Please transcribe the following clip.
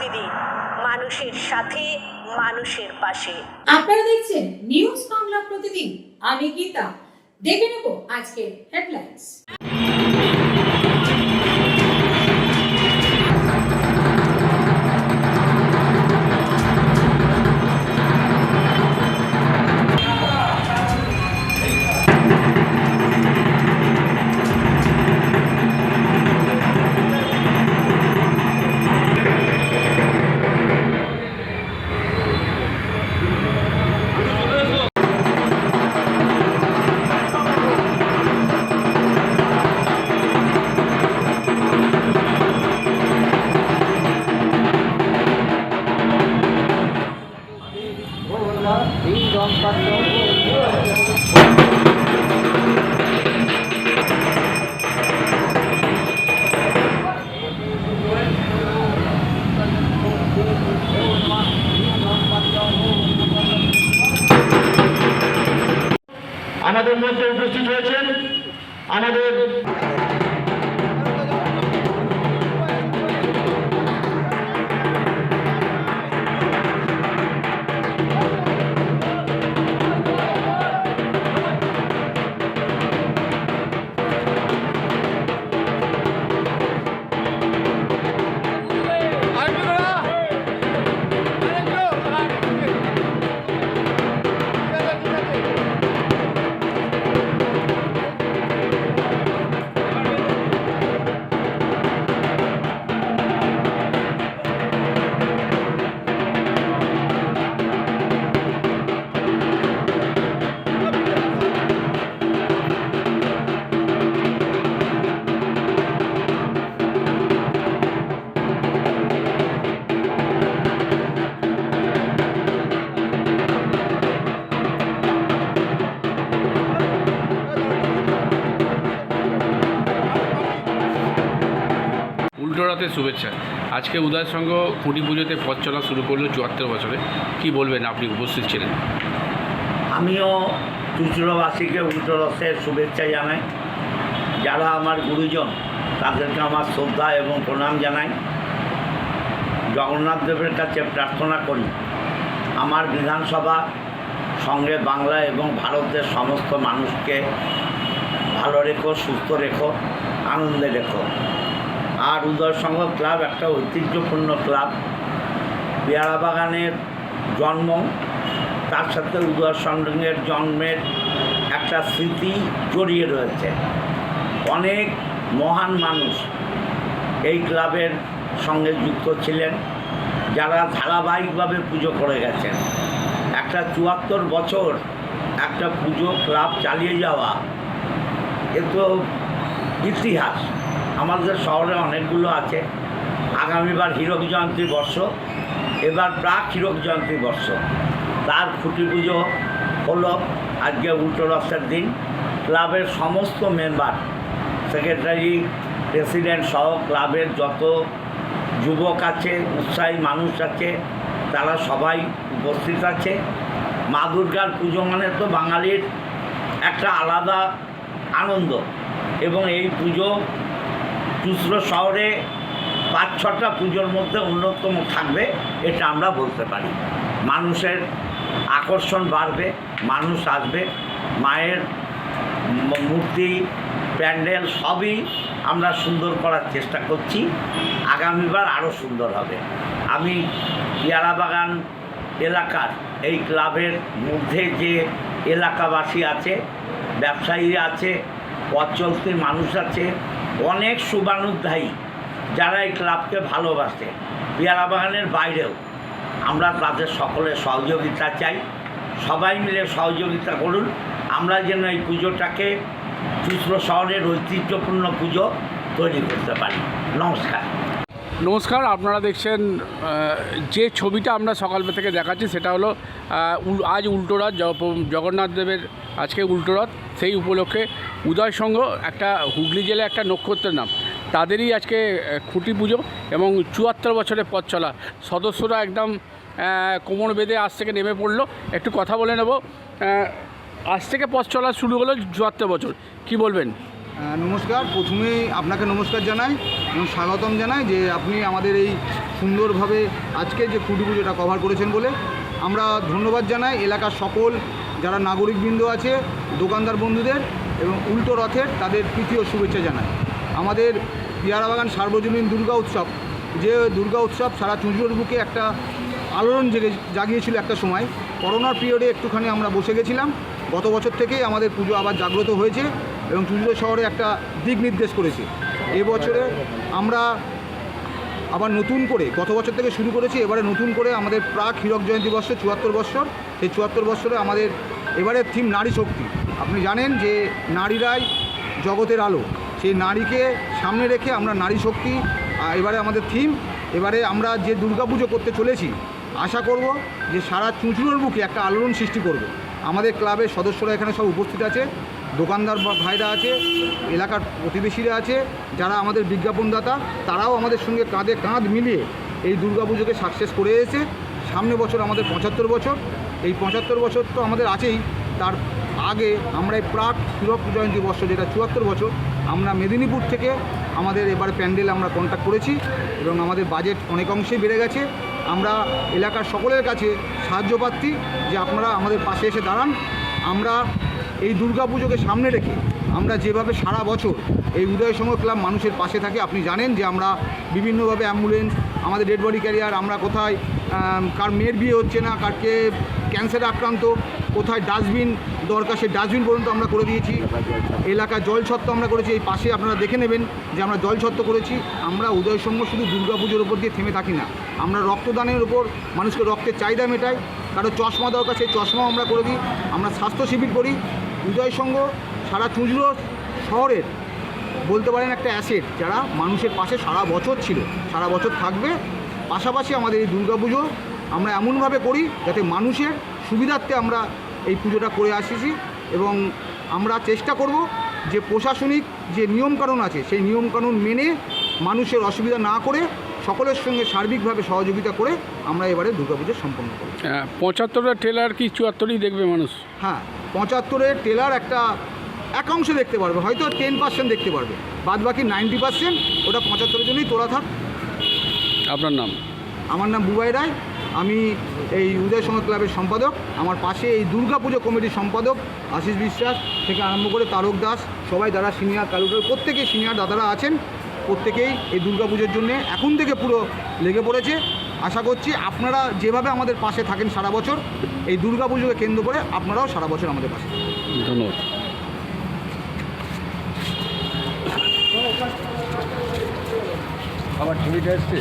প্রতিদিন মানুষের সাথে, মানুষের পাশে। আপনারা দেখছেন নিউজ বাংলা প্রতিদিন। আমি গীতা। দেখে নেব আজকের হেডলাইন্স। আমাদের মধ্যে উপস্থিত হয়েছেন আমাদের উল্টোরাতে শুভেচ্ছা। আজকে উদয় সংঘ খুঁটি পুজোতে পথ চলা শুরু করলো ৭৪ বছরে। কি বলবেন, আপনি উপস্থিত ছিলেন? আমিও চুঁচুড়াবাসীকে উল্টোরথের শুভেচ্ছা জানাই। যারা আমার গুরুজন তাদেরকে আমার শ্রদ্ধা এবং প্রণাম জানাই। জগন্নাথ দেবের কাছে প্রার্থনা করি আমার বিধানসভা সঙ্গে বাংলা এবং ভারতের সমস্ত মানুষকে ভালো রেখো, সুস্থ রেখো, আনন্দে রেখো। আর উদয় সংঘ ক্লাব একটা ঐতিহ্যপূর্ণ ক্লাব। পেয়ারা বাগানের জন্ম, তার সাথে উদয় সংঘের জন্মের একটা স্মৃতি জড়িয়ে রয়েছে। অনেক মহান মানুষ এই ক্লাবের সঙ্গে যুক্ত ছিলেন, যারা ধারাবাহিকভাবে পুজো করে গেছেন। একটা ৭৪ বছর একটা পুজো ক্লাব চালিয়ে যাওয়া, এ তো ইতিহাস। আমাদের শহরে অনেকগুলো আছে। আগামীবার হীরক জয়ন্তী বর্ষ, এবার প্রাক হীরক জয়ন্তী বর্ষ। তার খুঁটি পুজো হলো আজকে উল্টোরথের দিন। ক্লাবের সমস্ত মেম্বার, সেক্রেটারি, প্রেসিডেন্ট সহ ক্লাবের যত যুবক আছে, উৎসাহী মানুষ আছে, তারা সবাই উপস্থিত আছে। মা দুর্গার পুজো মানে তো বাঙালির একটা আলাদা আনন্দ, এবং এই পুজো চুঁচুড়া শহরে ৫-৬টা পুজোর মধ্যে অন্যতম থাকবে, এটা আমরা বলতে পারি। মানুষের আকর্ষণ বাড়বে, মানুষ আসবে। মায়ের মূর্তি, প্যান্ডেল সবই আমরা সুন্দর করার চেষ্টা করছি। আগামীবার আরও সুন্দর হবে। আমি পেয়ারা বাগান এলাকার এই ক্লাবের মধ্যে যে এলাকাবাসী আছে, ব্যবসায়ী আছে, পথ চলতি মানুষ আছে, অনেক শুভানুধ্যায়ী যারা এই ক্লাবকে ভালোবাসে, পেয়ারা বাগানের বাইরেও, আমরা তাদের সকলের সহযোগিতা চাই। সবাই মিলে সহযোগিতা করুন, আমরা যেন এই পুজোটাকে চুঁচুড়া শহরের ঐতিহ্যপূর্ণ পুজো তৈরি করতে পারি। নমস্কার। নমস্কার। আপনারা দেখছেন যে ছবিটা আমরা সকালবেলা থেকে দেখাচ্ছি, সেটা হলো আজ উল্টোরথ, জগন্নাথ দেবের আজকে উল্টোরথ। সেই উপলক্ষে উদয় সংঘ, একটা হুগলি জেলায় একটা নক্ষত্রের নাম, তাদেরই আজকে খুঁটি পুজো এবং ৭৪ বছরের পথ চলা। সদস্যরা একদম কোমর বেঁধে আজ থেকে নেমে পড়লো। একটু কথা বলে নেব। আজ থেকে পথ চলা শুরু হলো ৭৪ বছর, কি বলবেন? নমস্কার। প্রথমেই আপনাকে নমস্কার জানাই। এবং স্বাগতম জানাই যে আপনি আমাদের এই সুন্দরভাবে আজকে যে খুঁটি পুজোটা কভার করেছেন বলে। আমরা ধন্যবাদ জানাই এলাকার সকল যারা নাগরিকবৃন্দ আছে, দোকানদার বন্ধুদের এবং উল্টো রথের তাদের প্রীতি ও শুভেচ্ছা জানাই। আমাদের পিয়ারাবাগান সার্বজনীন দুর্গা উৎসব, যে দুর্গা উৎসব সারা চুঁচুড়ার বুকে একটা আলোড়ন জাগিয়েছিল একটা সময়। করোনার পিরিয়ডে একটুখানি আমরা বসে গেছিলাম। গত বছর থেকেই আমাদের পুজো আবার জাগ্রত হয়েছে এবং চুঁচুড়া শহরে একটা দিক নির্দেশ করেছে। এবছরে আমরা আবার নতুন করে গত বছর থেকে শুরু করেছি, এবারে নতুন করে আমাদের প্রাক হীরক জয়ন্তী বর্ষ ৭৪ বৎসর। সেই ৭৪ বৎসরে আমাদের এবারের থিম নারী শক্তি। আপনি জানেন যে নারীরাই জগতের আলো, সেই নারীকে সামনে রেখে আমরা নারী শক্তি এবারে আমাদের থিম। এবারে আমরা যে দুর্গাপুজো করতে চলেছি, আশা করব যে সারা চুঁচুড়ার বুকে একটা আলোড়ন সৃষ্টি করবে। আমাদের ক্লাবের সদস্যরা এখানে সব উপস্থিত আছে, দোকানদার ভাইরা আছে, এলাকার প্রতিবেশীরা আছে, যারা আমাদের বিজ্ঞাপনদাতা, তারাও আমাদের সঙ্গে কাঁধে কাঁধ মিলিয়ে এই দুর্গাপুজোকে সাকসেস করে এসেছে। সামনে বছর আমাদের ৭৫ বছর। এই ৭৫ বছর তো আমাদের আছেই, তার আগে আমরা এই প্রাক হীরক জয়ন্তী বর্ষ যেটা ৭৪ বছর, আমরা মেদিনীপুর থেকে আমাদের এবার প্যান্ডেল আমরা কন্ট্যাক্ট করেছি এবং আমাদের বাজেট অনেক অংশেই বেড়ে গেছে। আমরা এলাকার সকলের কাছে সাহায্য প্রার্থী যে আপনারা আমাদের পাশে এসে দাঁড়ান। আমরা এই দুর্গাপুজোকে সামনে রেখে আমরা যেভাবে সারা বছর এই উদয় সংঘ ক্লাব মানুষের পাশে থাকে, আপনি জানেন যে আমরা বিভিন্নভাবে অ্যাম্বুলেন্স, আমাদের ডেড বডি ক্যারিয়ার, আমরা কোথায় কার মেয়ের বিয়ে হচ্ছে না, কারকে ক্যান্সারে আক্রান্ত, কোথায় ডাস্টবিন দরকার সেই ডাস্টবিন পর্যন্ত আমরা করে দিয়েছি। এলাকার জল ছত্র আমরা করেছি, এই পাশে আপনারা দেখে নেবেন যে আমরা জল ছত্র করেছি। আমরা উদয় সংঘ শুধু দুর্গাপুজোর উপর দিয়ে থেমে থাকি না, আমরা রক্তদানের উপর মানুষকে রক্তের চাহিদা মেটাই। কারো চশমা দরকার, সেই চশমাও আমরা করে দিই। আমরা স্বাস্থ্য শিবির করি। উদয় সংঘ সারা চুঁচুড়া শহরের বলতে পারেন একটা অ্যাসেট, যারা মানুষের পাশে সারা বছর ছিল, সারা বছর থাকবে। পাশাপাশি আমাদের এই দুর্গাপুজো আমরা এমনভাবে করি যাতে মানুষের সুবিধার্থে আমরা এই পুজোটা করে আসছি এবং আমরা চেষ্টা করব যে প্রশাসনিক যে নিয়মকানুন আছে সেই নিয়মকানুন মেনে মানুষের অসুবিধা না করে সকলের সঙ্গে সার্বিকভাবে সহযোগিতা করে আমরা এবারে দুর্গাপুজো সম্পন্ন করি। ৭৫-এর ট্রেলার কি ৭৪ই দেখবে মানুষ? হ্যাঁ, ৭৫-এর ট্রেলার একটা একাংশ দেখতে পারবে, হয়তো 10% দেখতে পারবে, বাদ বাকি 90% ওটা ৭৫-এর জন্যই তোলা থাক। আপনার নাম? আমার নাম বুবাই রায়, আমি এই উদয় সংঘ ক্লাবের সম্পাদক। আমার পাশে এই দুর্গাপুজো কমিটির সম্পাদক আশিস বিশ্বাস থেকে আরম্ভ করে তারক দাস, সবাই যারা সিনিয়র কালুটার প্রত্যেকেই সিনিয়র দাদারা আছেন, প্রত্যেকেই এই দুর্গাপুজোর জন্যে এখন থেকে পুরো লেগে পড়েছে। আশা করছি আপনারা যেভাবে আমাদের পাশে থাকেন সারা বছর, এই দুর্গাপুজোকে কেন্দ্র করে আপনারাও সারা বছর আমাদের পাশে থাকেন। ধন্যবাদ। আবার ছবিটা এসছে।